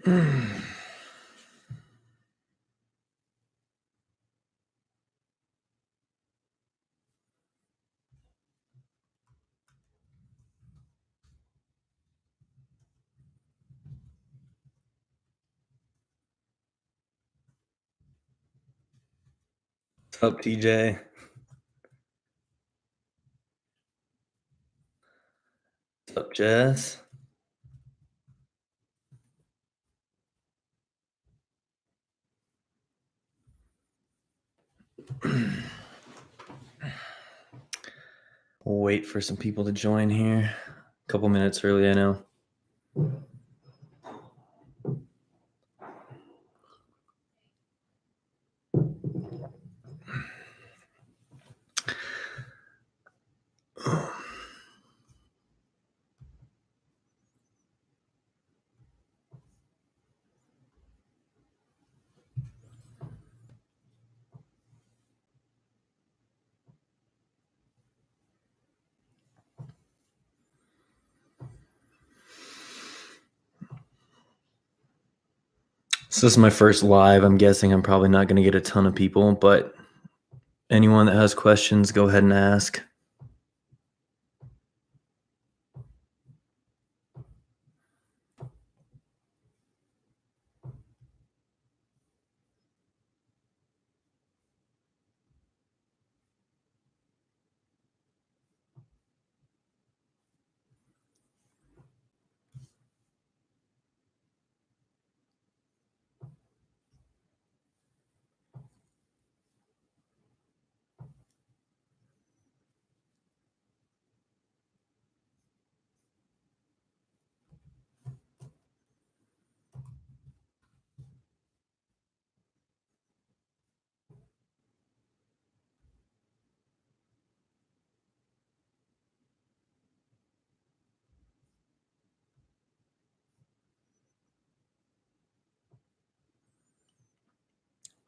What's up, TJ? What's up, Jess? We'll wait for some people to join here. A couple minutes early, I know. So this is my first live. I'm guessing I'm probably not going to get a ton of people, but anyone that has questions, go ahead and ask.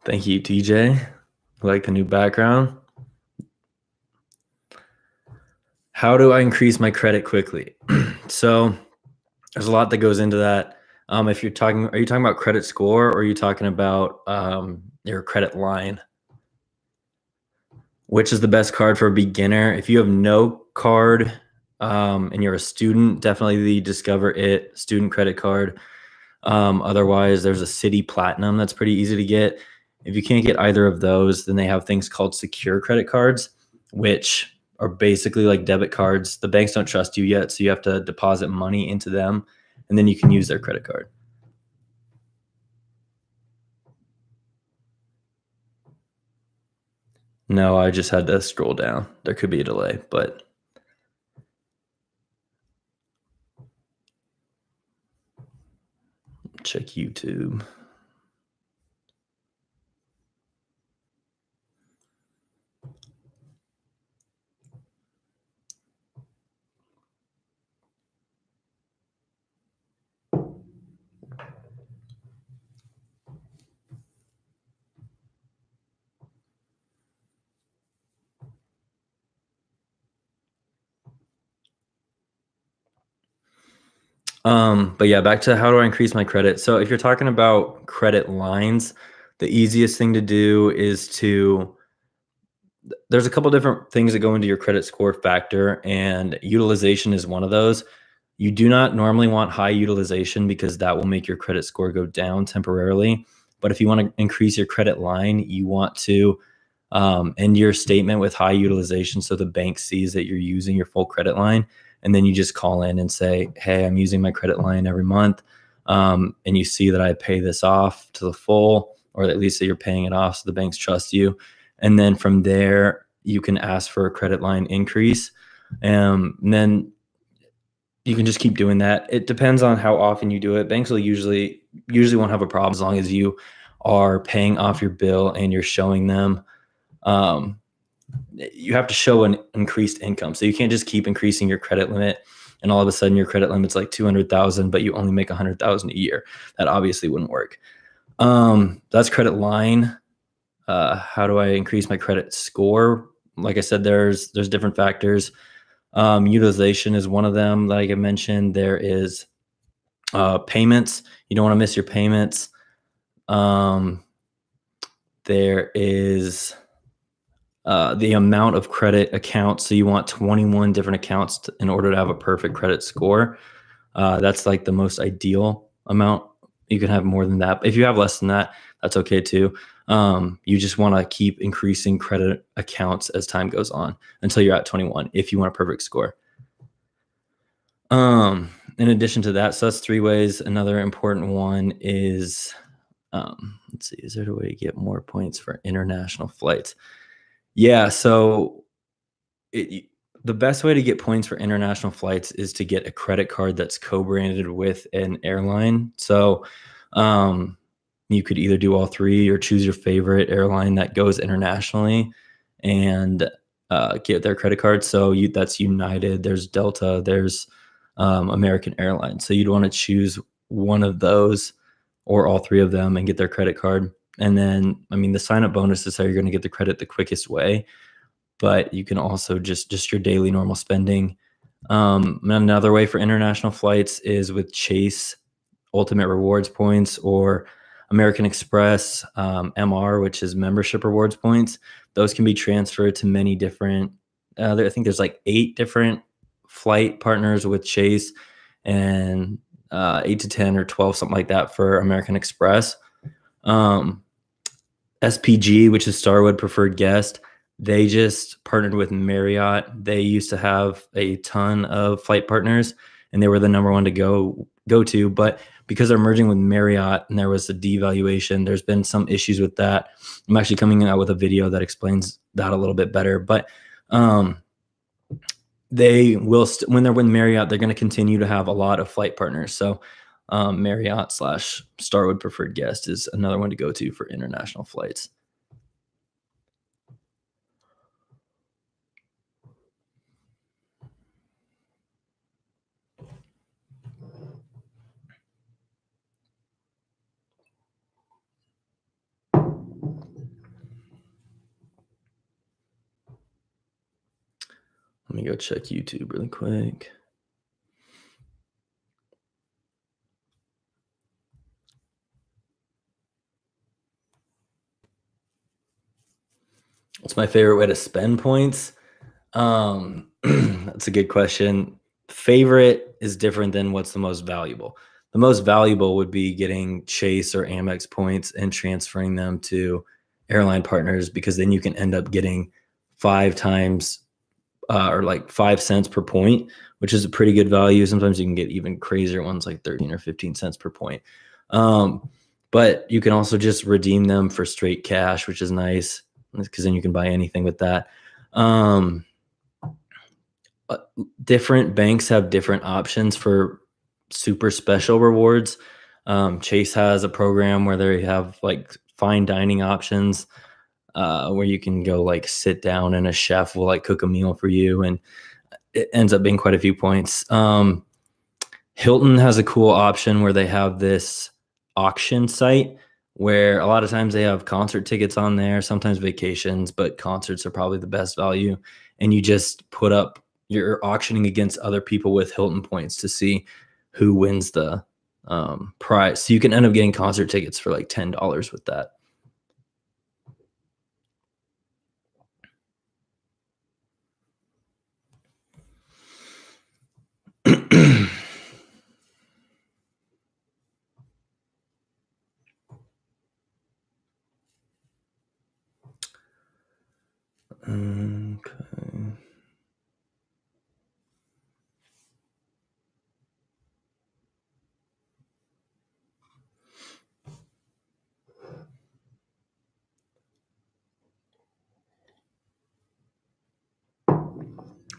Thank you, TJ. I like the new background. How do I increase my credit quickly? So there's a lot that goes into that. If you're talking, are you talking about credit score or are you talking about your credit line? Which is the best card for a beginner? If you have no card and you're a student, definitely the Discover It student credit card. Otherwise, there's a City Platinum that's pretty easy to get. If you can't get either of those, then they have things called secure credit cards, which are basically like debit cards. The banks don't trust you yet, so you have to deposit money into them, and then you can use their credit card. No, I just had to scroll down. There could be a delay, but check YouTube. But yeah, back to how do I increase my credit? So if you're talking about credit lines, the easiest thing to do is there's a couple different things that go into your credit score factor, and utilization is one of those. You do not normally want high utilization because that will make your credit score go down temporarily. But if you want to increase your credit line, you want to end your statement with high utilization so the bank sees that you're using your full credit line. And then you just call in and say, hey, I'm using my credit line every month. And you see that I pay this off to the full, or at least that you're paying it off so the banks trust you. And then from there, you can ask for a credit line increase. And then you can just keep doing that. It depends on how often you do it. Banks will usually won't have a problem as long as you are paying off your bill and you're showing them. You have to show an increased income. So you can't just keep increasing your credit limit and all of a sudden your credit limit's like 200,000, but you only make 100,000 a year. That obviously wouldn't work. That's credit line. How do I increase my credit score? Like I said, there's different factors. Utilization is one of them. Like I mentioned, there is Payments, you don't want to miss your payments. There is the amount of credit accounts. So you want 21 different accounts in order to have a perfect credit score. That's like the most ideal amount. You can have more than that. If you have less than that, that's okay too. You just want to keep increasing credit accounts as time goes on until you're at 21 if you want a perfect score. In addition to that, so that's 3 ways. Another important one is, let's see, is there a way to get more points for international flights? Yeah, so the best way to get points for international flights is to get a credit card that's co-branded with an airline. So, you could either do all 3 or choose your favorite airline that goes internationally and get their credit card. So that's United, there's Delta, there's American Airlines. So you'd want to choose one of those or all 3 of them and get their credit card. And then, I mean, the sign-up bonus is how you're going to get the credit the quickest way, but you can also just your daily normal spending. Another way for international flights is with Chase Ultimate Rewards points or American Express MR, which is membership rewards points. Those can be transferred to many different. I think there's like 8 different flight partners with Chase, and 8 to 10 or 12, something like that for American Express. SPG, which is Starwood Preferred Guest, they just partnered with Marriott. They used to have a ton of flight partners, and they were the number one to go to. But because they're merging with Marriott and there was a devaluation, there's been some issues with that. I'm actually coming out with a video that explains that a little bit better. But they will, when they're with Marriott, they're going to continue to have a lot of flight partners. So Marriott / Starwood Preferred Guest is another one to go to for international flights. Let me go check YouTube really quick. What's my favorite way to spend points? That's a good question. Favorite is different than what's the most valuable. The most valuable would be getting Chase or Amex points and transferring them to airline partners, because then you can end up getting 5 times or like 5 cents per point, which is a pretty good value. Sometimes you can get even crazier ones like 13 or 15 cents per point. But you can also just redeem them for straight cash, which is nice because then you can buy anything with that. Different banks have different options for super special rewards. Chase has a program where they have like fine dining options, where you can go like sit down and a chef will like cook a meal for you, and it ends up being quite a few points. Hilton has a cool option where they have this auction site where a lot of times they have concert tickets on there, sometimes vacations, but concerts are probably the best value. And you just put up, you're auctioning against other people with Hilton points to see who wins the prize. So you can end up getting concert tickets for like $10 with that. Okay.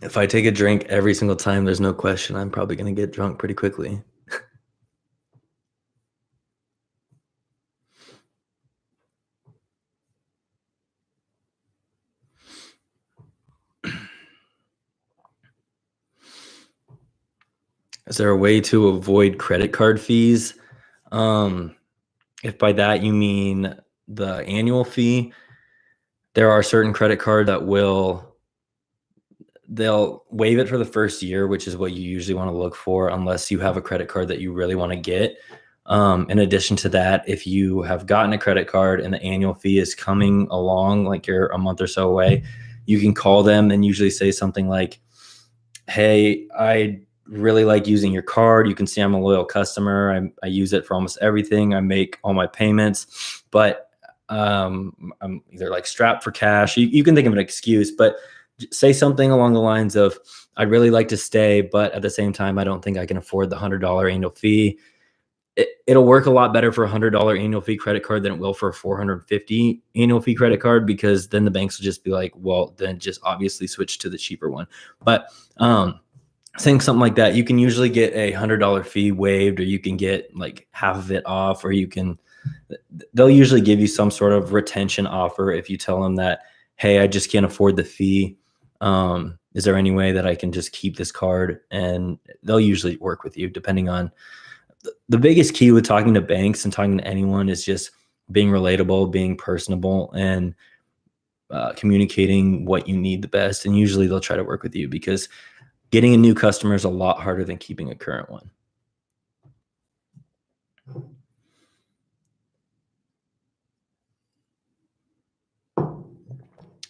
If I take a drink every single time, there's no question I'm probably going to get drunk pretty quickly. Is there a way to avoid credit card fees? If by that you mean the annual fee, there are certain credit card that will they'll waive it for the first year, which is what you usually want to look for, unless you have a credit card that you really want to get. In addition to that, if you have gotten a credit card and the annual fee is coming along, like you're a month or so away, you can call them and usually say something like, hey, I really like using your card. You can see I'm a loyal customer. I use it for almost everything. I make all my payments, but I'm either like strapped for cash. You can think of an excuse, but say something along the lines of, I'd really like to stay, but at the same time, I don't think I can afford the $100 annual fee. It'll work a lot better for a $100 annual fee credit card than it will for a $450 annual fee credit card, because then the banks will just be like, well, then just obviously switch to the cheaper one. But saying something like that, you can usually get a $100 fee waived, or you can get like half of it off, or they'll usually give you some sort of retention offer if you tell them that, hey, I just can't afford the fee. Is there any way that I can just keep this card? And they'll usually work with you depending on the biggest key with talking to banks and talking to anyone is just being relatable, being personable, and communicating what you need the best. And usually they'll try to work with you, because getting a new customer is a lot harder than keeping a current one.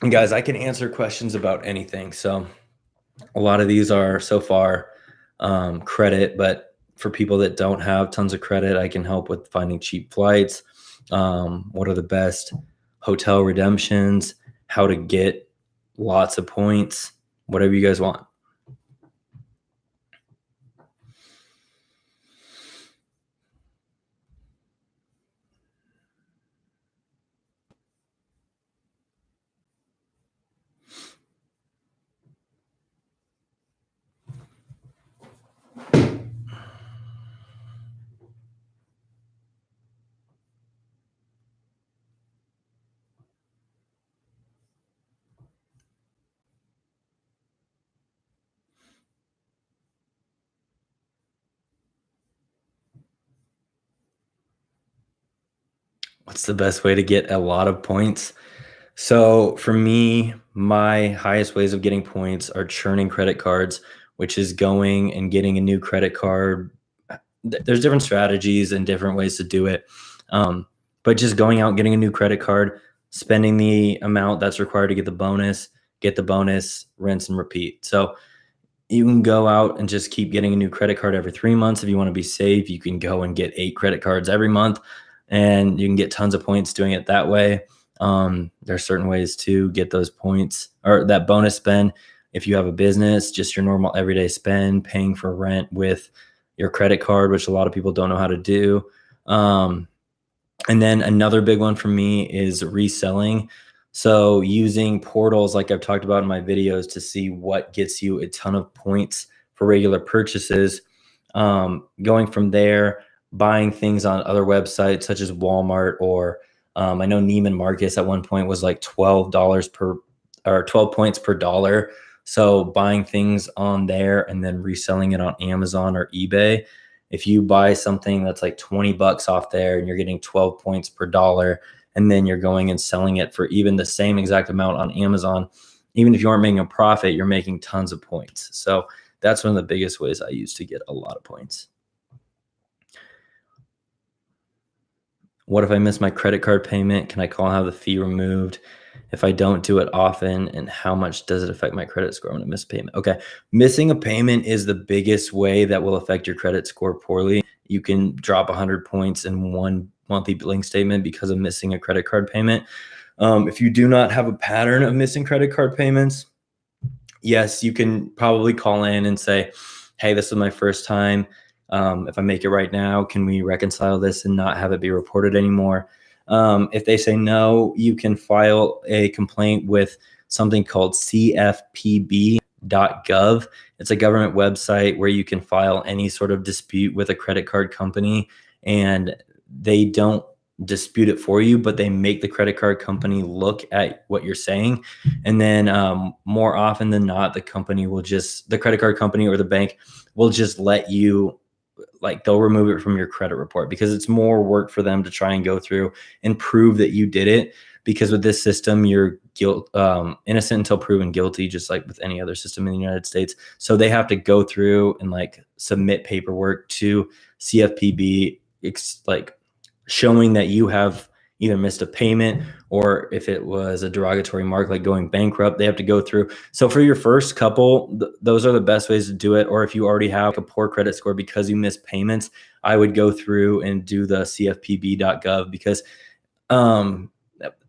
And guys, I can answer questions about anything. So a lot of these are so far credit, but for people that don't have tons of credit, I can help with finding cheap flights. What are the best hotel redemptions, how to get lots of points, whatever you guys want. What's the best way to get a lot of points? So for me, my highest ways of getting points are churning credit cards, which is going and getting a new credit card. There's different strategies and different ways to do it. But just going out, getting a new credit card, spending the amount that's required to get the bonus, rinse and repeat. So you can go out and just keep getting a new credit card every 3 months. If you want to be safe, you can go and get 8 credit cards every month, and you can get tons of points doing it that way. There are certain ways to get those points or that bonus spend. If you have a business, just your normal everyday spend, paying for rent with your credit card, which a lot of people don't know how to do. And then another big one for me is reselling. So using portals like I've talked about in my videos to see what gets you a ton of points for regular purchases. Going from there, buying things on other websites such as Walmart, or I know Neiman Marcus at one point was like $12 per, or 12 points per dollar. So buying things on there and then reselling it on Amazon or eBay. If you buy something that's like $20 off there and you're getting 12 points per dollar, and then you're going and selling it for even the same exact amount on Amazon, even if you aren't making a profit, you're making tons of points. So that's one of the biggest ways I use to get a lot of points. What if I miss my credit card payment? Can I call and have the fee removed if I don't do it often? And how much does it affect my credit score when I miss a payment? Okay. Missing a payment is the biggest way that will affect your credit score poorly. You can drop 100 points in one monthly billing statement because of missing a credit card payment. If you do not have a pattern of missing credit card payments, yes, you can probably call in and say, hey, this is my first time. If I make it right now, can we reconcile this and not have it be reported anymore? If they say no, you can file a complaint with something called cfpb.gov. It's a government website where you can file any sort of dispute with a credit card company, and they don't dispute it for you, but they make the credit card company look at what you're saying. And then more often than not, the credit card company or the bank will just let you, like, they'll remove it from your credit report, because it's more work for them to try and go through and prove that you did it. Because with this system, you're innocent until proven guilty, just like with any other system in the United States. So they have to go through and like submit paperwork to CFPB, like showing that you have either missed a payment, or if it was a derogatory mark like going bankrupt, they have to go through. So for your first couple, those are the best ways to do it. Or if you already have a poor credit score because you missed payments, I would go through and do the cfpb.gov, because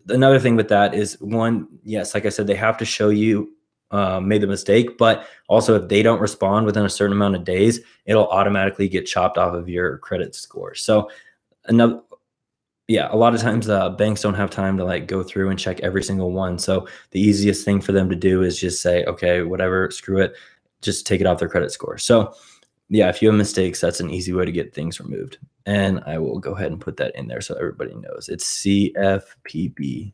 another thing with that is, one, yes, like I said, they have to show you made the mistake, but also if they don't respond within a certain amount of days, it'll automatically get chopped off of your credit score. So another, yeah, a lot of times banks don't have time to like go through and check every single one. So the easiest thing for them to do is just say, okay, whatever, screw it, just take it off their credit score. So yeah, if you have mistakes, that's an easy way to get things removed. And I will go ahead and put that in there so everybody knows. It's cfpb.gov.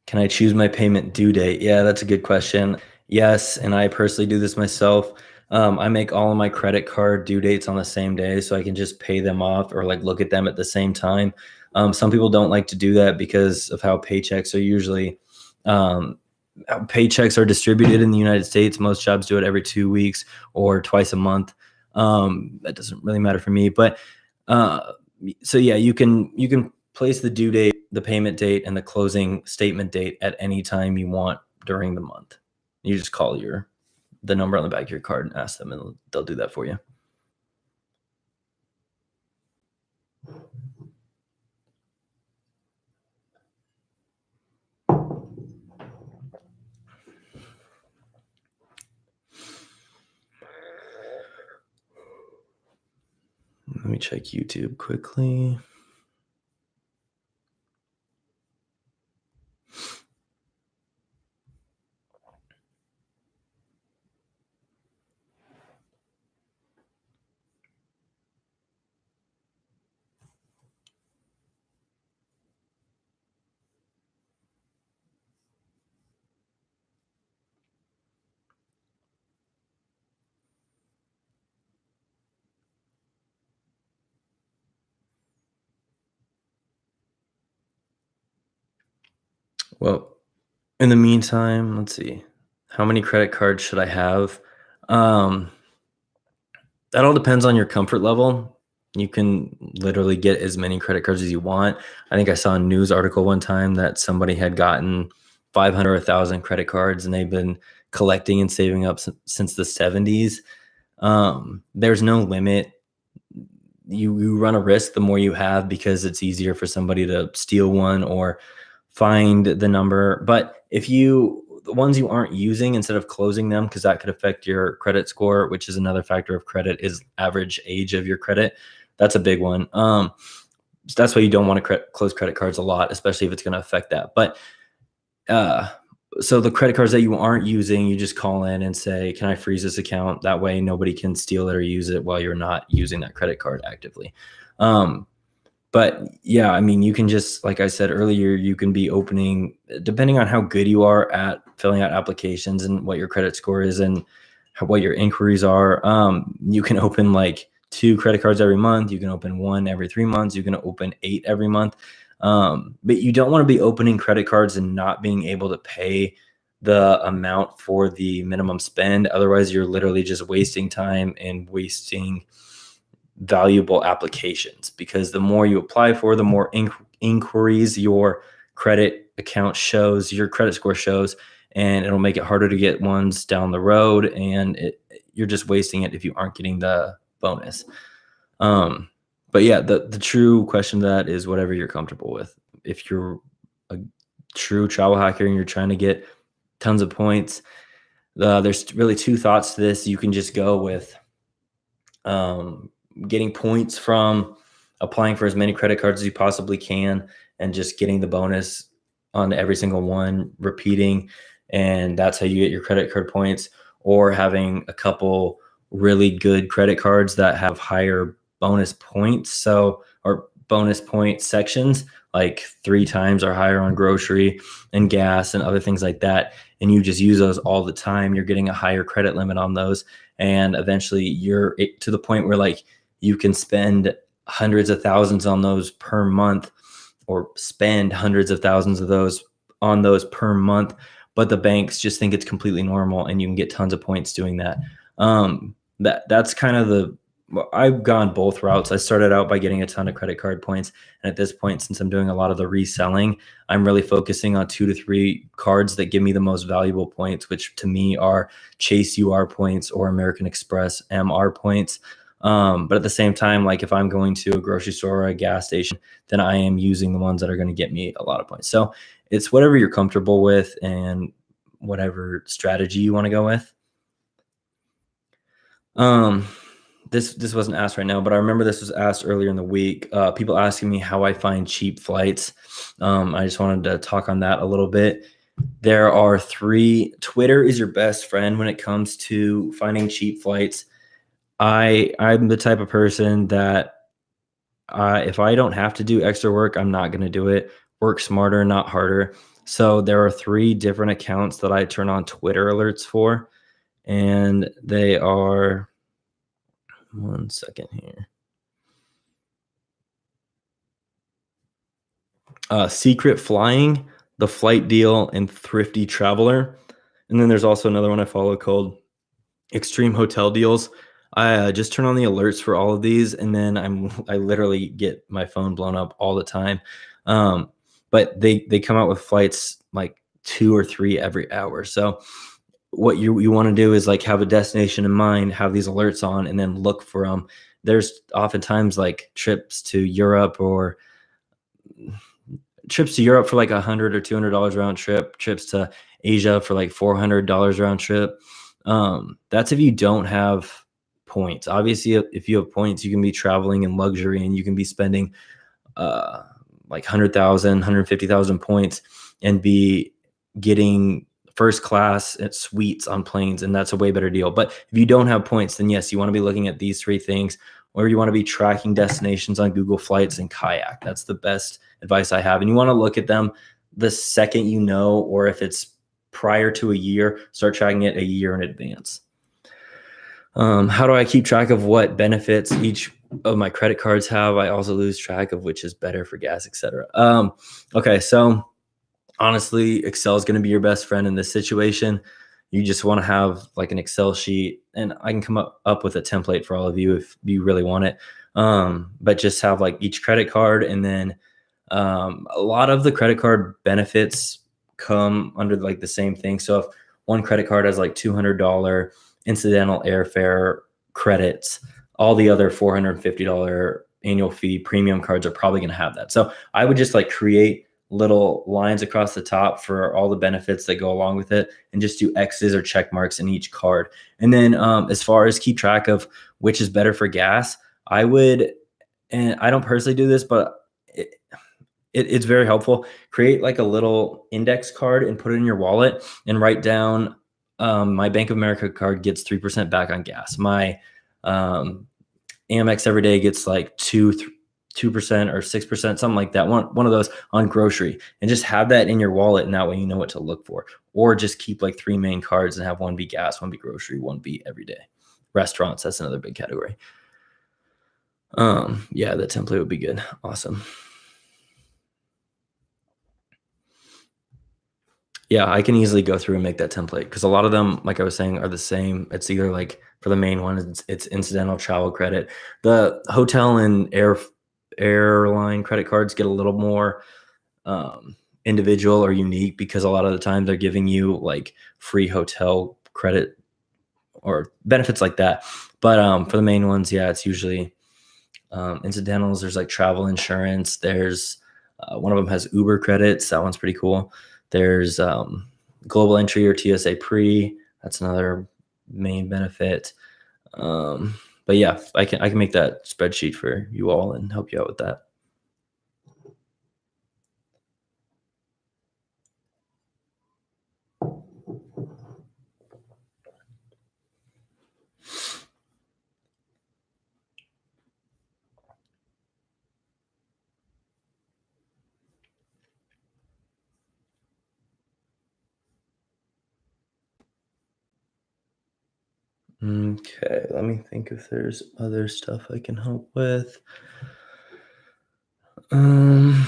Can I choose my payment due date? Yeah, that's a good question. Yes, and I personally do this myself. I make all of my credit card due dates on the same day, so I can just pay them off or like look at them at the same time. Some people don't like to do that because of how paychecks are usually paychecks are distributed in the United States. Most jobs do it every 2 weeks or twice a month. That doesn't really matter for me, but so yeah, you can place the due date, the payment date, and the closing statement date at any time you want during the month. You just call the number on the back of your card and ask them, and they'll do that for you. Let me check YouTube quickly. Well, in the meantime, let's see. How many credit cards should I have? Um, that all depends on your comfort level. You can literally get as many credit cards as you want. I think I saw a news article one time that somebody had gotten 500 or 1,000 credit cards, and they've been collecting and saving up since the 70s. There's no limit. You run a risk the more you have, because it's easier for somebody to steal one or find the number. But if the ones you aren't using, instead of closing them, because that could affect your credit score, which is another factor of credit, is average age of your credit. That's a big one. So that's why you don't want to close credit cards a lot, especially if it's going to affect that. But so the credit cards that you aren't using, you just call in and say, can I freeze this account? That way nobody can steal it or use it while you're not using that credit card actively. But yeah, I mean, you can just, like I said earlier, you can be opening, depending on how good you are at filling out applications and what your credit score is and what your inquiries are. You can open like 2 credit cards every month. You can open 1 every 3 months. You can open 8 every month. But you don't want to be opening credit cards and not being able to pay the amount for the minimum spend. Otherwise, you're literally just wasting time and wasting valuable applications, because the more you apply for, the more inquiries your credit account shows, your credit score shows, and it'll make it harder to get ones down the road, and you're just wasting it if you aren't getting the bonus. But yeah, the true question to that is whatever you're comfortable with. If you're a true travel hacker and you're trying to get tons of points, there's really 2 thoughts to this. You can just go with getting points from applying for as many credit cards as you possibly can and just getting the bonus on every single one, repeating, and that's how you get your credit card points. Or having a couple really good credit cards that have higher bonus points, or bonus point sections, like 3 times or higher on grocery and gas and other things like that, and you just use those all the time, you're getting a higher credit limit on those. And eventually you're to the point where like you can spend hundreds of thousands on those per month, or spend hundreds of thousands of those on those per month, but the banks just think it's completely normal and you can get tons of points doing that. That's kind of the I've gone both routes. I started out by getting a ton of credit card points, and at this point, since I'm doing a lot of the reselling, I'm really focusing on 2 to 3 cards that give me the most valuable points, which to me are Chase UR points or American Express MR points. But at the same time, like if I'm going to a grocery store or a gas station, then I am using the ones that are going to get me a lot of points. So it's whatever you're comfortable with and whatever strategy you want to go with. This wasn't asked right now, but I remember this was asked earlier in the week. People asking me how I find cheap flights. I just wanted to talk on that a little bit. There are 3. Twitter is your best friend when it comes to finding cheap flights. I'm the type of person that if I don't have to do extra work, I'm not going to do it. Work smarter, not harder. So there are 3 different accounts that I turn on Twitter alerts for, and they are, one second here. Secret Flying, The Flight Deal, and Thrifty Traveler. And then there's also another one I follow called Extreme Hotel Deals. I just turn on the alerts for all of these, and then I literally get my phone blown up all the time. But they come out with flights like 2 or 3 every hour. So what you want to do is like have a destination in mind, have these alerts on, and then look for them. There's oftentimes like trips to Europe for like $100 or $200 round trip, trips to Asia for like $400 round trip. That's if you don't have points. Obviously, if you have points, you can be traveling in luxury and you can be spending like 100,000, 150,000 points and be getting first class at suites on planes, and that's a way better deal. But if you don't have points, then yes, you want to be looking at these 3 things, or you want to be tracking destinations on Google Flights and Kayak. That's the best advice I have. And you want to look at them the second you know, or if it's prior to a year, start tracking it a year in advance. How do I keep track of what benefits each of my credit cards have? I also lose track of which is better for gas, etc. Okay, so honestly, Excel is going to be your best friend in this situation. You just want to have like an Excel sheet, and I can come up with a template for all of you if you really want it. But just have like each credit card, and then a lot of the credit card benefits come under like the same thing. So if one credit card has like $200 incidental airfare credits, all the other $450 annual fee premium cards are probably going to have that. So I would just like create little lines across the top for all the benefits that go along with it, and just do X's or check marks in each card. And then as far as keep track of which is better for gas, I would, and I don't personally do this, but it's very helpful. Create like a little index card and put it in your wallet and write down, my Bank of America card gets 3% back on gas. My Amex Everyday gets like 2% or 6%, something like that. One of those on grocery, and just have that in your wallet, and that way you know what to look for. Or just keep like 3 main cards and have one be gas, one be grocery, one be everyday. Restaurants, that's another big category. Yeah, the template would be good. Awesome. Yeah, I can easily go through and make that template, because a lot of them, like I was saying, are the same. It's either like for the main one, it's incidental travel credit. The hotel and airline credit cards get a little more individual or unique, because a lot of the time they're giving you like free hotel credit or benefits like that. But for the main ones, yeah, it's usually incidentals. There's like travel insurance. There's one of them has Uber credits. That one's pretty cool. There's global entry or TSA pre. That's another main benefit. But yeah, I can make that spreadsheet for you all and help you out with that. Okay, let me think if there's other stuff I can help with. Um,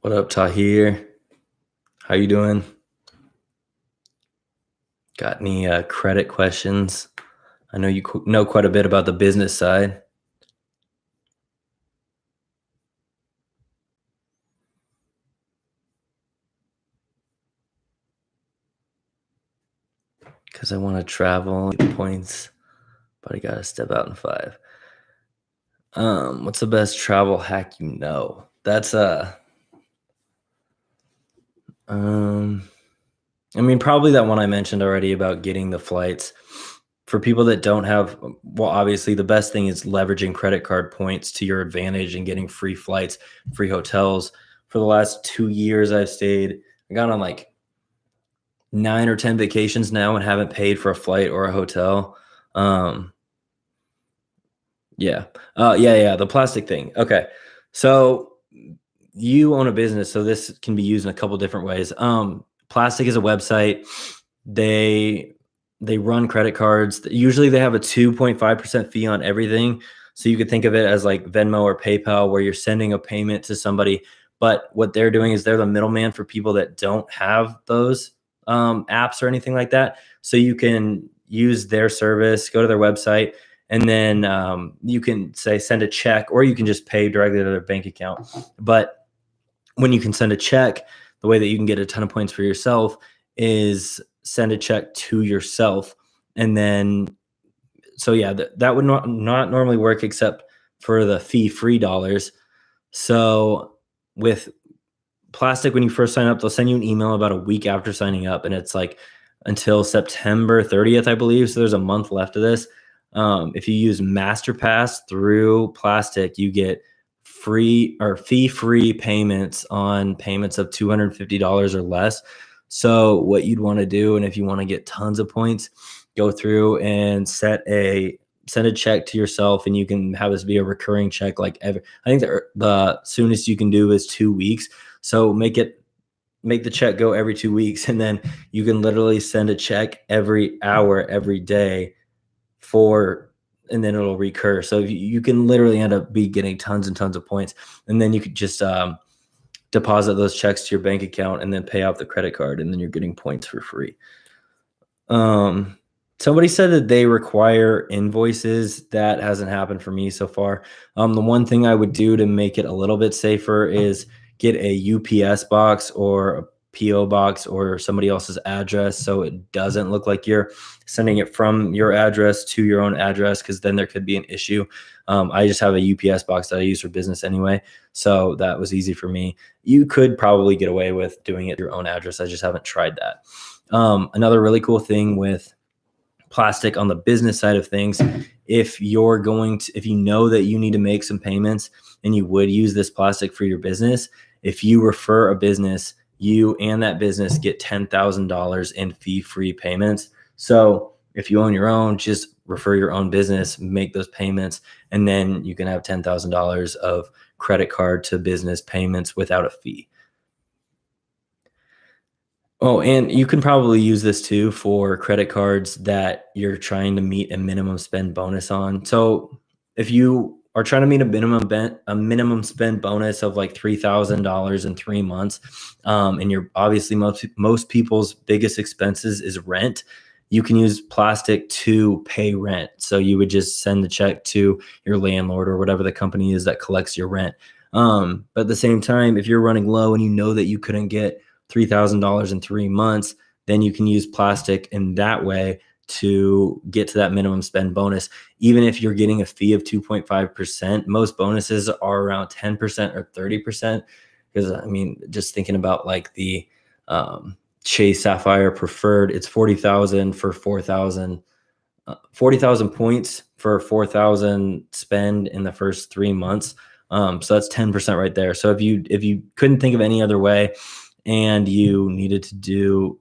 what up, Tahir? How you doing? Got any credit questions? I know you know quite a bit about the business side. Because I want to travel, get points, but I gotta step out in 5. What's the best travel hack you know? That's um, I mean, probably that one I mentioned already about getting the flights. For people that don't have, well, obviously the best thing is leveraging credit card points to your advantage and getting free flights, free hotels. For the last 2 years, I got on like 9 or 10 vacations now and haven't paid for a flight or a hotel. Um, yeah. Yeah. The plastic thing. Okay. So you own a business, so this can be used in a couple different ways. Plastic is a website. They they run credit cards. Usually they have a 2.5% fee on everything. So you could think of it as like Venmo or PayPal where you're sending a payment to somebody, but what they're doing is they're the middleman for people that don't have those apps or anything like that. So you can use their service, go to their website, and then you can say send a check, or you can just pay directly to their bank account. But when you can send a check, the way that you can get a ton of points for yourself is send a check to yourself. And then, so yeah, that would not normally work except for the fee free dollars. So with plastic, when you first sign up, they'll send you an email about a week after signing up, and it's like until September 30th, I believe. So there's a month left of this. If you use MasterPass through plastic, you get free or fee-free payments on payments of $250 or less. So what you'd want to do, and if you want to get tons of points, go through and send a check to yourself, and you can have this be a recurring check. Like I think the soonest you can do is 2 weeks. So make the check go every 2 weeks, and then you can literally send a check every hour, every day and then it'll recur. So you can literally end up getting tons and tons of points, and then you could just deposit those checks to your bank account and then pay off the credit card, and then you're getting points for free. Somebody said that they require invoices. That hasn't happened for me so far. The one thing I would do to make it a little bit safer is get a UPS box or a PO box or somebody else's address, so it doesn't look like you're sending it from your address to your own address, because then there could be an issue. I just have a UPS box that I use for business anyway, so that was easy for me. You could probably get away with doing it your own address. I just haven't tried that. Another really cool thing with plastic on the business side of things, if you know that you need to make some payments and you would use this plastic for your business, if you refer a business, you and that business get $10,000 in fee-free payments. So if you own your own, just refer your own business, make those payments, and then you can have $10,000 of credit card to business payments without a fee. Oh, and you can probably use this too for credit cards that you're trying to meet a minimum spend bonus on. So if you are trying to meet a minimum spend bonus of like $3,000 in 3 months, and you're obviously most people's biggest expenses is rent, you can use plastic to pay rent. So you would just send the check to your landlord or whatever the company is that collects your rent. But at the same time, if you're running low and you know that you couldn't get $3,000 in 3 months, then you can use plastic in that way to get to that minimum spend bonus. Even if you're getting a fee of 2.5%, most bonuses are around 10% or 30%. Because I mean, just thinking about like the Chase Sapphire Preferred, it's 40,000 for 4,000 40,000 points for 4,000 spend in the first 3 months. So that's 10% right there. So if you couldn't think of any other way and you needed to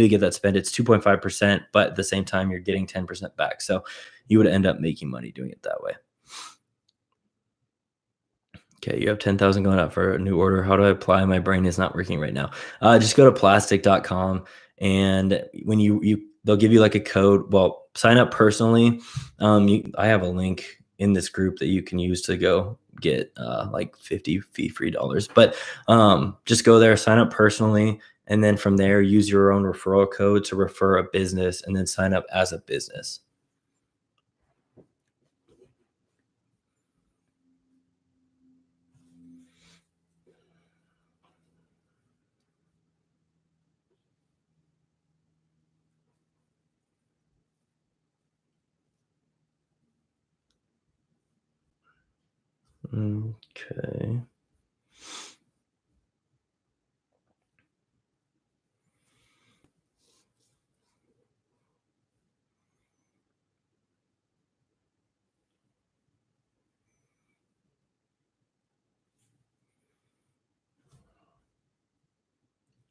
get that spend, it's 2.5%, but at the same time, you're getting 10% back. So you would end up making money doing it that way. Okay, you have 10,000 going out for a new order. How do I apply? My brain is not working right now. Just go to plastic.com, and when they'll give you like a code. Well, sign up personally. I have a link in this group that you can use to go get like 50 fee-free dollars. But just go there, sign up personally, and then from there, use your own referral code to refer a business, and then sign up as a business. Okay.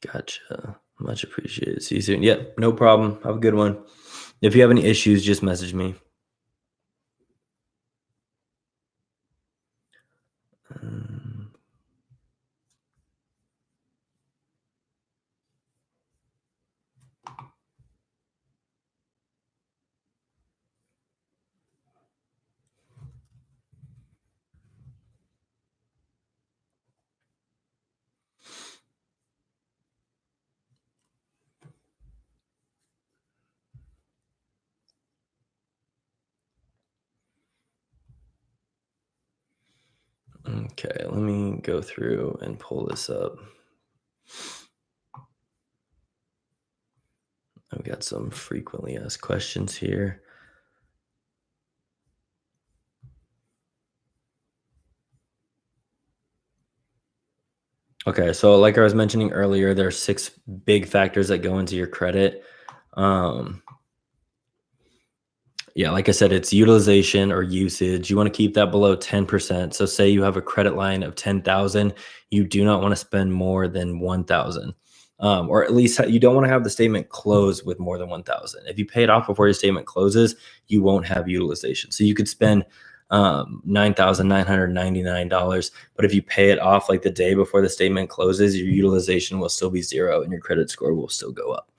Gotcha. Much appreciated. See you soon. Yep, no problem. Have a good one. If you have any issues, just message me. Um, Okay, let me go through and pull this up. I've got some frequently asked questions here. Okay, so like I was mentioning earlier, there are 6 big factors that go into your credit. Um, yeah, like I said, it's utilization or usage. You want to keep that below 10%. So say you have a credit line of 10,000, you do not want to spend more than 1,000. Or at least you don't want to have the statement close with more than 1,000. If you pay it off before your statement closes, you won't have utilization. So you could spend $9,999, but if you pay it off like the day before the statement closes, your utilization will still be 0 and your credit score will still go up.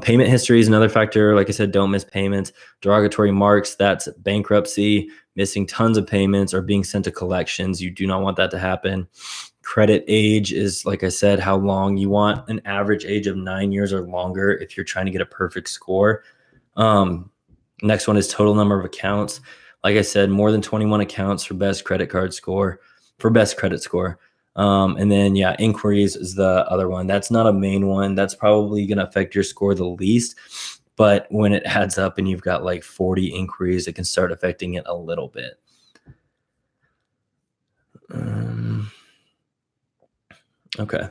Payment history is another factor. Like I said, don't miss payments. Derogatory marks, that's bankruptcy, missing tons of payments, or being sent to collections. You do not want that to happen. Credit age is, like I said, how long you want an average age of 9 years or longer if you're trying to get a perfect score. Next one is total number of accounts. Like I said, more than 21 accounts for best credit score. And then, yeah, inquiries is the other one. That's not a main one. That's probably going to affect your score the least. But when it adds up and you've got like 40 inquiries, it can start affecting it a little bit. Okay.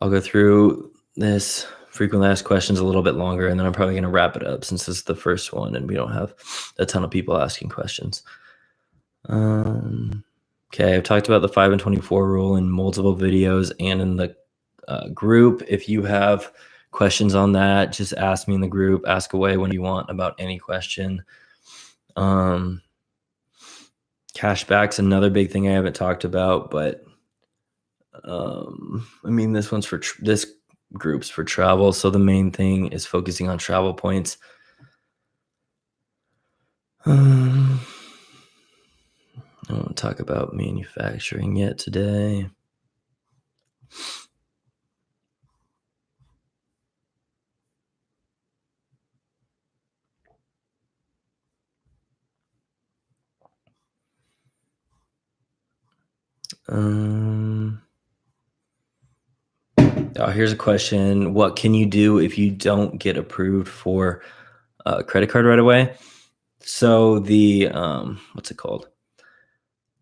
I'll go through this frequently asked questions a little bit longer, and then I'm probably going to wrap it up since this is the first one and we don't have a ton of people asking questions. Okay, I've talked about the 5 and 24 rule in multiple videos and in the group. If you have questions on that, just ask me in the group. Ask away when you want about any question. Cashback's another big thing I haven't talked about, but I mean, this one's for this group's for travel. So the main thing is focusing on travel points. I don't want to talk about manufacturing yet today. Here's a question. What can you do if you don't get approved for a credit card right away? So the, what's it called?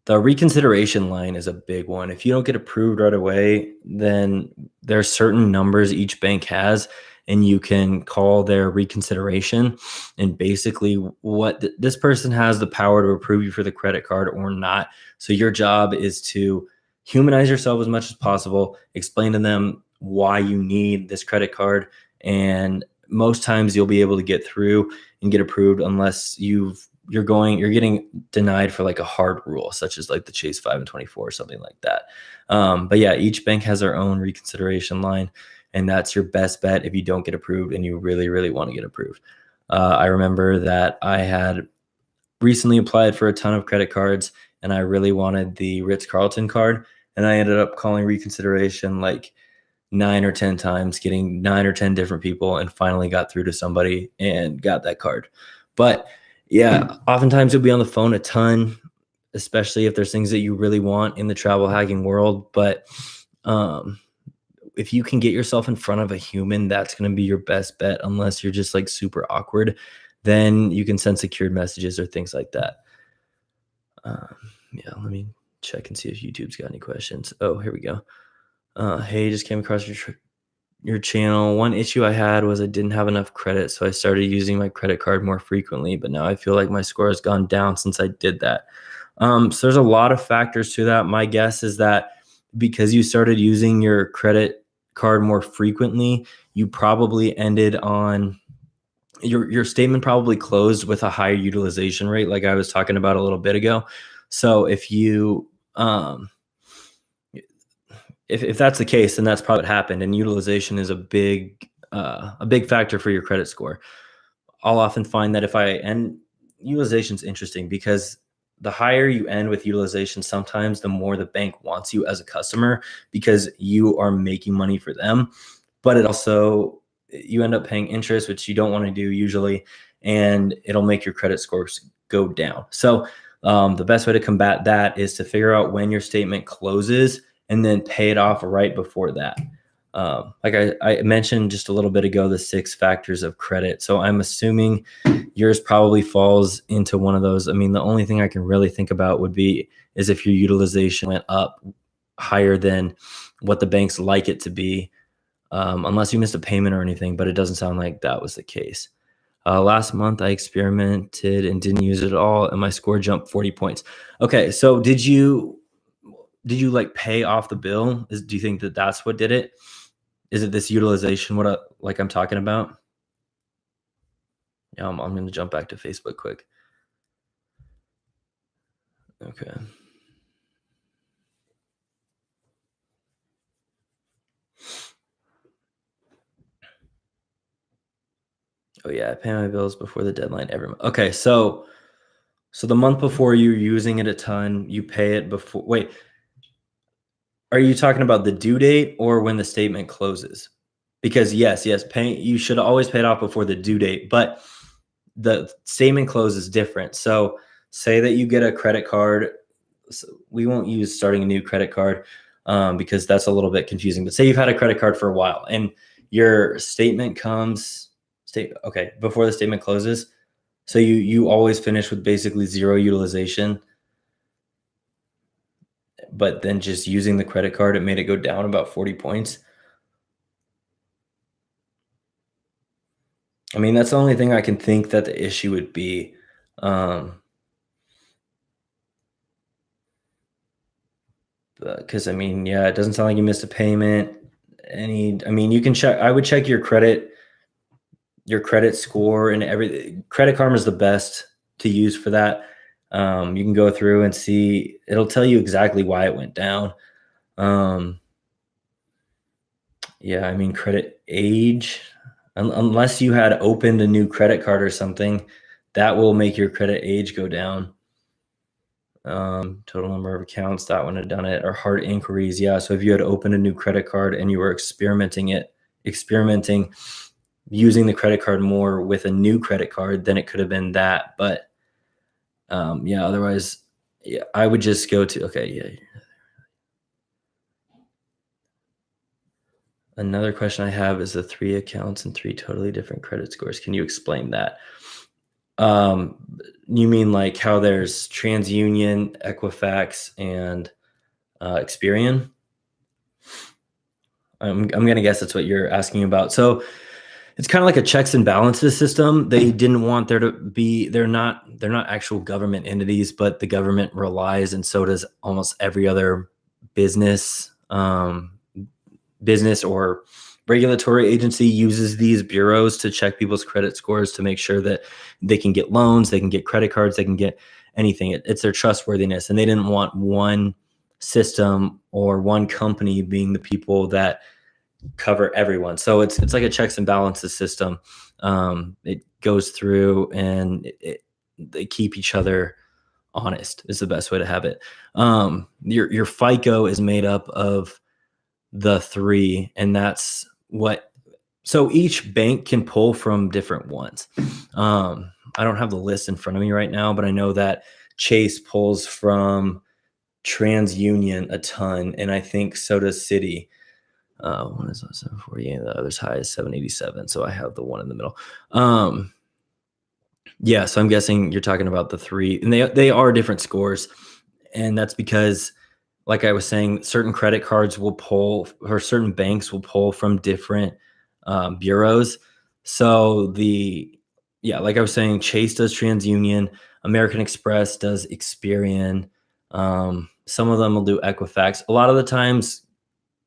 The reconsideration line is a big one. If you don't get approved right away, then there are certain numbers each bank has, and you can call their reconsideration. And basically, this person has the power to approve you for the credit card or not. So your job is to humanize yourself as much as possible, explain to them why you need this credit card, and most times you'll be able to get through and get approved unless you're getting denied for like a hard rule, such as like the Chase 5 and 24 or something like that. But yeah, each bank has their own reconsideration line, and that's your best bet if you don't get approved and you really, really want to get approved. I remember that I had recently applied for a ton of credit cards, and I really wanted the Ritz-Carlton card, and I ended up calling reconsideration like 9 or 10 times, getting 9 or 10 different people, and finally got through to somebody and got that card. But yeah, oftentimes you'll be on the phone a ton, especially if there's things that you really want in the travel hacking world. But if you can get yourself in front of a human, that's going to be your best bet, unless you're just like super awkward. Then you can send secured messages or things like that. Yeah, let me check and see if YouTube's got any questions. Oh, here we go. Hey, just came across your channel. One issue I had was I didn't have enough credit, so I started using my credit card more frequently, but now I feel like my score has gone down since I did that. So there's a lot of factors to that. My guess is that because you started using your credit card more frequently, you probably ended on your statement probably closed with a higher utilization rate, like I was talking about a little bit ago. So if you if that's the case, then that's probably what happened. And utilization is a big factor for your credit score. I'll often find that utilization is interesting because the higher you end with utilization, sometimes the more the bank wants you as a customer because you are making money for them. But you end up paying interest, which you don't want to do usually, and it'll make your credit scores go down. So the best way to combat that is to figure out when your statement closes and then pay it off right before that. Like I mentioned just a little bit ago, the 6 factors of credit. So I'm assuming yours probably falls into one of those. I mean, the only thing I can really think about is if your utilization went up higher than what the banks like it to be, unless you missed a payment or anything, but it doesn't sound like that was the case. Last month I experimented and didn't use it at all, and my score jumped 40 points. Okay, so did you like pay off the bill? Do you think that that's what did it? Is it this utilization? Like I'm talking about? Yeah, I'm going to jump back to Facebook quick. Okay. Oh yeah, I pay my bills before the deadline every month. Okay, so the month before you're using it a ton, you pay it before. Wait, are you talking about the due date or when the statement closes? Because yes, you should always pay it off before the due date, but the statement close is different. So say that you get a credit card. So we won't use starting a new credit card because that's a little bit confusing. But say you've had a credit card for a while and your statement before the statement closes. So you always finish with basically 0 utilization, but then just using the credit card, it made it go down about 40 points. I mean, that's the only thing I can think that the issue would be. Because I mean, yeah, it doesn't sound like you missed a payment. You can check. I would check your credit score and everything. Credit Karma is the best to use for that. You can go through and see. It'll tell you exactly why it went down. Yeah, I mean, credit age, unless you had opened a new credit card or something, that will make your credit age go down. Total number of accounts, that one had done it, or hard inquiries. Yeah. So if you had opened a new credit card and you were experimenting using the credit card more with a new credit card, then it could have been that. But yeah, otherwise, yeah, I would just go to, okay. Yeah. Another question I have is the 3 accounts and 3 totally different credit scores. Can you explain that? You mean like how there's TransUnion, Equifax, and Experian? I'm gonna guess that's what you're asking about. So It's kind of like a checks and balances system. They didn't want there to be they're not actual government entities, but the government relies, and so does almost every other business business or regulatory agency uses these bureaus to check people's credit scores to make sure that they can get loans, they can get credit cards, they can get anything. It's their trustworthiness, and they didn't want one system or one company being the people that cover everyone. So it's like a checks and balances system. It goes through and they keep each other honest is the best way to have it. Your FICO is made up of the three, and that's what. So each bank can pull from different ones. I don't have the list in front of me right now, but I know that Chase pulls from TransUnion a ton, and I think so does Citi. One is 748, the other's high is 787. So I have the one in the middle. Yeah, so I'm guessing you're talking about the three, and they are different scores, and that's because, like I was saying, certain credit cards will pull, or certain banks will pull from different bureaus. So like I was saying, Chase does TransUnion, American Express does Experian. Some of them will do Equifax. A lot of the times,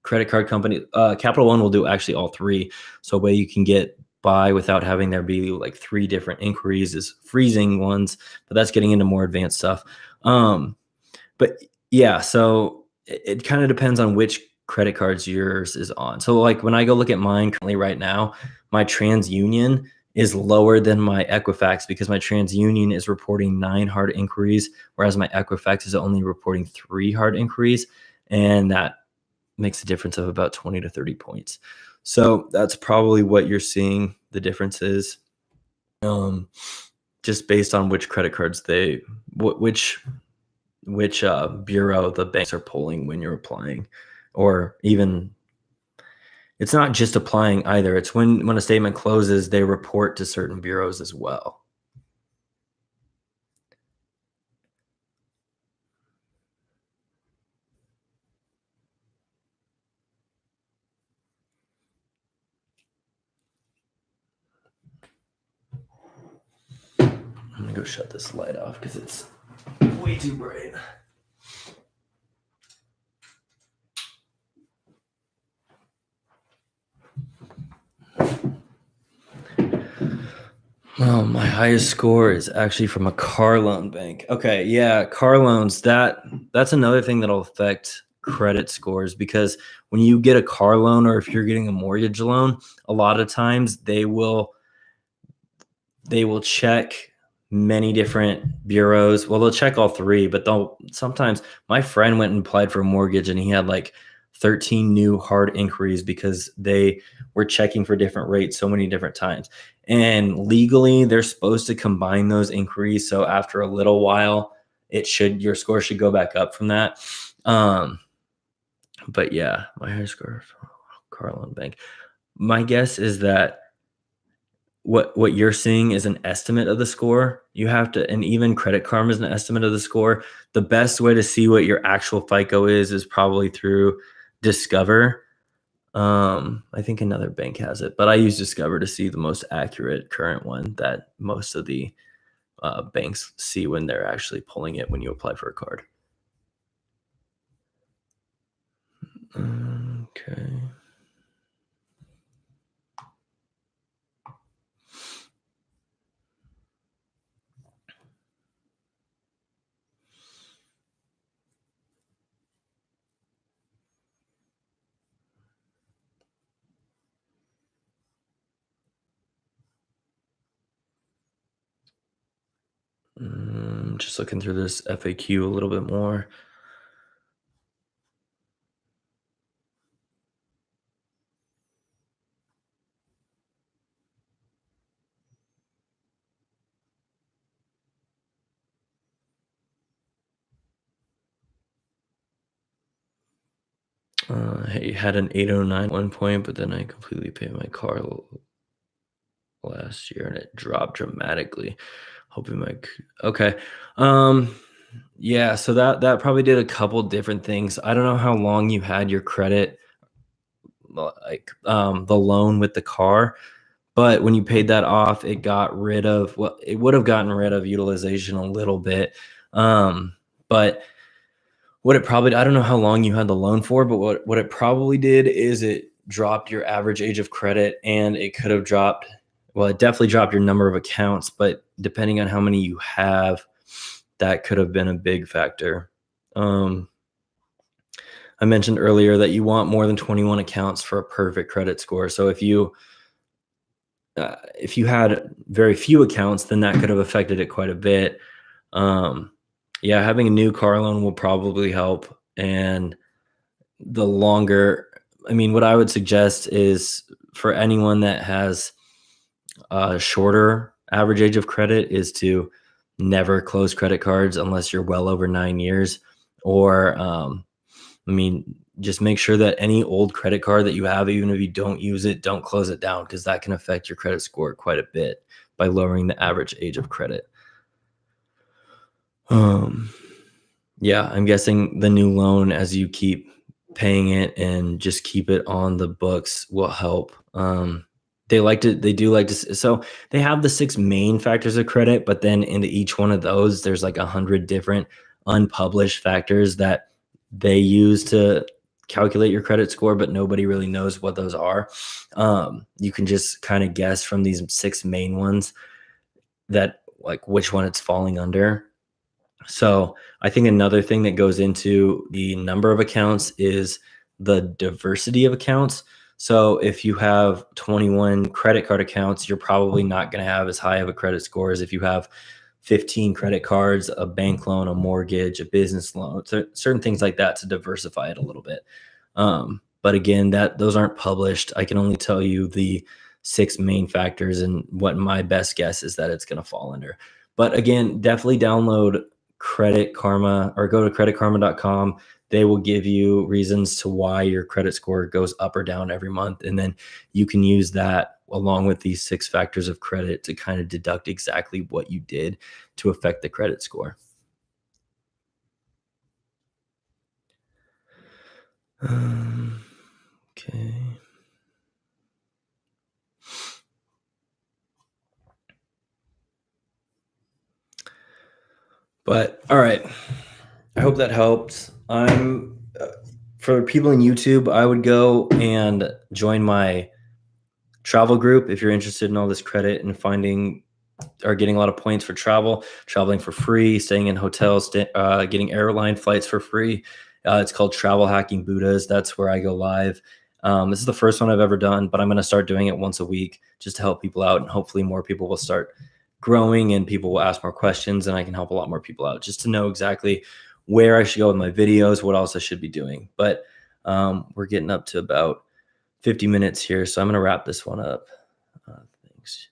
credit card company, Capital One will do actually all three. So a way you can get by without having there be like three different inquiries is freezing ones, but that's getting into more advanced stuff. But yeah, so it kind of depends on which credit cards yours is on. So like when I go look at mine currently right now, my TransUnion is lower than my Equifax because my TransUnion is reporting 9 hard inquiries, whereas my Equifax is only reporting 3 hard inquiries. And that makes a difference of about 20 to 30 points. So that's probably what you're seeing the difference is, just based on which credit cards which bureau the banks are pulling when you're applying, or even it's not just applying either. It's when a statement closes, they report to certain bureaus as well. I'm gonna go shut this light off because it's way too bright. Well, my highest score is actually from a car loan bank. Okay, yeah, car loans, that's another thing that'll affect credit scores, because when you get a car loan or if you're getting a mortgage loan, a lot of times they will check many different bureaus. Well, they'll check all three, but sometimes my friend went and applied for a mortgage and he had like 13 new hard inquiries because they were checking for different rates so many different times. And legally, they're supposed to combine those inquiries. So after a little while, your score should go back up from that. But yeah, my high score, car loan bank. My guess is that what you're seeing is an estimate of the score. You have to, and even Credit Karma is an estimate of the score. The best way to see what your actual FICO is probably through Discover. I think another bank has it, but I use Discover to see the most accurate current one that most of the banks see when they're actually pulling it when you apply for a card. Okay. Just looking through this FAQ a little bit more. I had an 809 at one point, but then I completely paid my car last year and it dropped dramatically. Hoping okay. Yeah, so that probably did a couple different things. I don't know how long you had your credit, like the loan with the car, But when you paid that off, it got rid of, well, it would have gotten rid of utilization a little bit. But what it probably, I don't know how long you had the loan for, but what it probably did is it dropped your average age of credit, and it could have dropped, well, it definitely dropped your number of accounts, but depending on how many you have, that could have been a big factor. Um, I mentioned earlier that you want more than 21 accounts for a perfect credit score. So if you had very few accounts, then that could have affected it quite a bit. Um, yeah, having a new car loan will probably help. And the longer, I mean, what I would suggest is for anyone that has a shorter average age of credit is to never close credit cards unless you're well over 9 years. Or, I mean, just make sure that any old credit card that you have, even if you don't use it, don't close it down, because that can affect your credit score quite a bit by lowering the average age of credit. Yeah, I'm guessing the new loan, as you keep paying it and just keep it on the books, will help. They do like to, so they have the six main factors of credit, but then into each one of those, there's like 100 different unpublished factors that they use to calculate your credit score, but nobody really knows what those are. You can just kind of guess from these six main ones that, like, which one it's falling under. So I think another thing that goes into the number of accounts is the diversity of accounts. So if you have 21 credit card accounts, you're probably not going to have as high of a credit score as if you have 15 credit cards, a bank loan, a mortgage, a business loan, certain things like that, to diversify it a little bit. But again, those aren't published. I can only tell you the six main factors and what my best guess is that it's going to fall under. But again, definitely download Credit Karma or go to creditkarma.com. They will give you reasons to why your credit score goes up or down every month. And then you can use that along with these six factors of credit to kind of deduct exactly what you did to affect the credit score. Okay. But all right. I hope that helped. For people in YouTube, I would go and join my travel group if you're interested in all this credit and finding or getting a lot of points for traveling for free, staying in hotels, getting airline flights for free. It's called Travel Hacking Buddhas. That's where I go live. This is the first one I've ever done, but I'm going to start doing it once a week just to help people out. And hopefully more people will start growing and people will ask more questions, and I can help a lot more people out just to know exactly where I should go with my videos, what else I should be doing. But we're getting up to about 50 minutes here, so I'm going to wrap this one up. Thanks.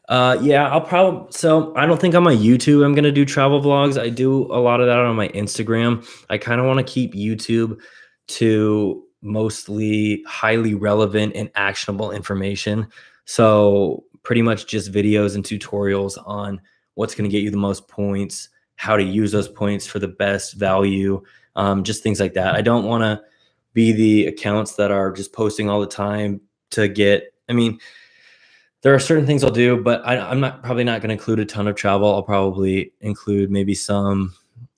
Yeah, so I don't think on my YouTube I'm gonna do travel vlogs. I do a lot of that on my Instagram. I kind of want to keep YouTube to mostly highly relevant and actionable information. So pretty much just videos and tutorials on what's going to get you the most points, how to use those points for the best value, just things like that. I don't want to be the accounts that are just posting all the time to get, I mean, there are certain things I'll do, but I'm probably not going to include a ton of travel. I'll probably include maybe some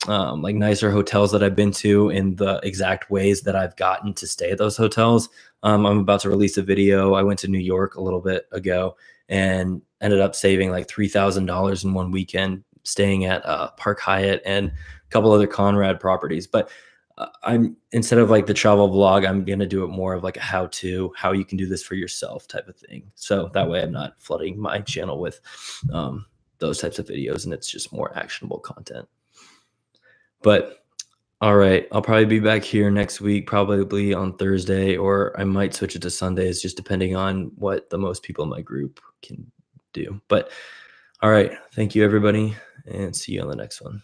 like nicer hotels that I've been to in the exact ways that I've gotten to stay at those hotels. I'm about to release a video. I went to New York a little bit ago and ended up saving like $3,000 in one weekend staying at Park Hyatt and a couple other Conrad properties. But I'm, instead of like the travel vlog, I'm going to do it more of like a how you can do this for yourself type of thing. So that way I'm not flooding my channel with those types of videos, and it's just more actionable content. But all right, I'll probably be back here next week, probably on Thursday, or I might switch it to Sundays, just depending on what the most people in my group can do. But all right, thank you everybody, and see you on the next one.